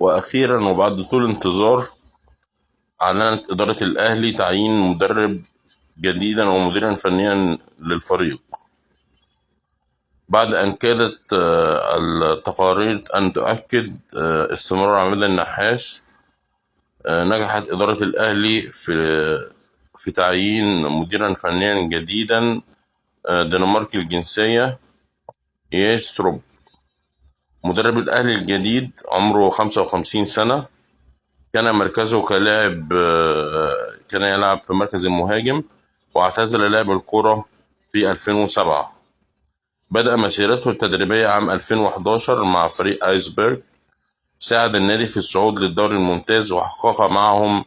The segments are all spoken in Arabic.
وأخيرا وبعد طول انتظار أعلنت إدارة الأهلي تعيين مدرب جديدا ومديرا فنيا للفريق، بعد أن كادت التقارير أن تؤكد استمرار عماد النحاس. نجحت إدارة الأهلي في تعيين مديرا فنيا جديدا دنماركي الجنسية يستروب. مدرب الأهلي الجديد عمره 55 سنة، كان مركزه كلاعب، كان يلعب في مركز المهاجم، واعتزل لعب الكرة في 2007. بدأ مسيرته التدريبية عام 2011 مع فريق آيسبرغ، ساعد النادي في الصعود للدوري الممتاز وحقق معهم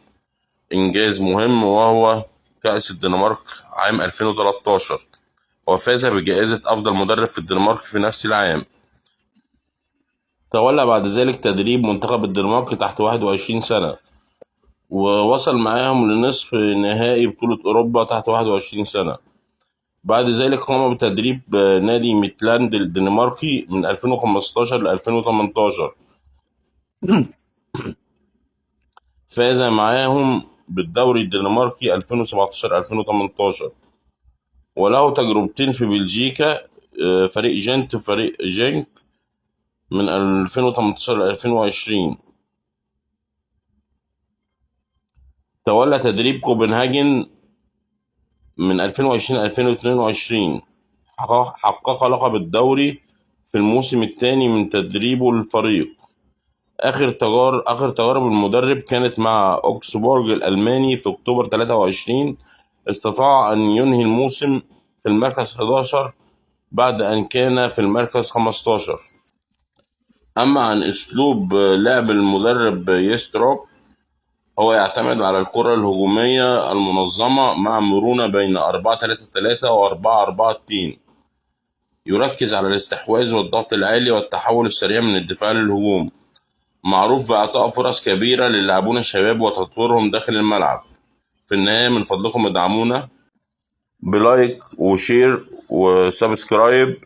إنجاز مهم وهو كأس الدنمارك عام 2013، وفاز بجائزة أفضل مدرب في الدنمارك في نفس العام. تولى بعد ذلك تدريب منتخب الدنمارك تحت 21 سنة، ووصل معاهم لنصف نهائي بطولة أوروبا تحت 21 سنة. بعد ذلك قام بتدريب نادي ميتلاند الدنماركي من 2015 ل 2018، فاز معاهم بالدوري الدنماركي 2017-2018. وله تجربتين في بلجيكا، فريق جنت وفريق جينك من 2018 ل 2020. تولى تدريب كوبنهاجن من 2020 ل 2022، حقق لقب الدوري في الموسم الثاني من تدريبه للفريق. آخر تجارب المدرب كانت مع أوكسبورج الألماني في أكتوبر 23. استطاع أن ينهي الموسم في المركز 11 بعد أن كان في المركز 15. أما عن أسلوب لعب المدرب يستروب، هو يعتمد على الكرة الهجومية المنظمة مع مرونة بين 4-3-3 و 4-4-2. يركز على الاستحواذ والضغط العالي والتحول السريع من الدفاع للهجوم، معروف بإعطاء فرص كبيرة للاعبون الشباب وتطويرهم داخل الملعب. في النهاية من فضلكم ادعمونا بلايك وشير وسبسكرايب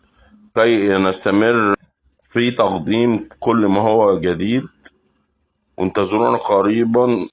كي نستمر في تقديم كل ما هو جديد، وانتظرونا قريبا